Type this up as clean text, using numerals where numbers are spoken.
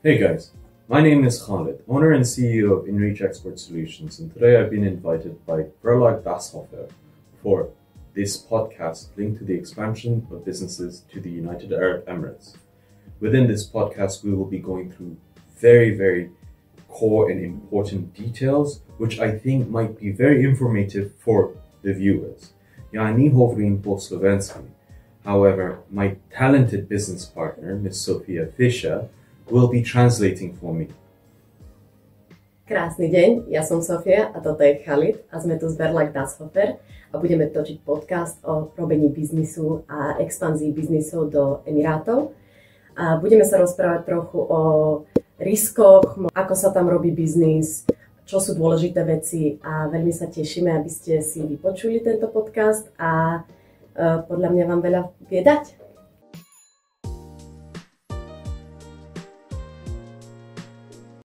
Hey guys, my name is Khalid, owner and CEO of InReach Export Solutions, and today I've been invited by Verlag Dashofer for this podcast linked to the expansion of businesses to the United Arab Emirates. Within this podcast, we will be going through very core and important details, which I think might be very informative for the viewers. Ja nie hovorím po slovensky. However, my talented business partner, Ms. Sophia Fischer, will be translating for me. Krásny deň, ja som Sofia a toto je Khalid a sme tu z Verlag Dashofer a budeme točiť podcast o robení biznisu a expanzii biznisov do Emirátov. A budeme sa rozprávať trochu o riskoch, ako sa tam robí biznis, čo sú dôležité veci a veľmi sa tešíme, aby ste si vypočuli tento podcast a podľa mňa vám veľa vie dať.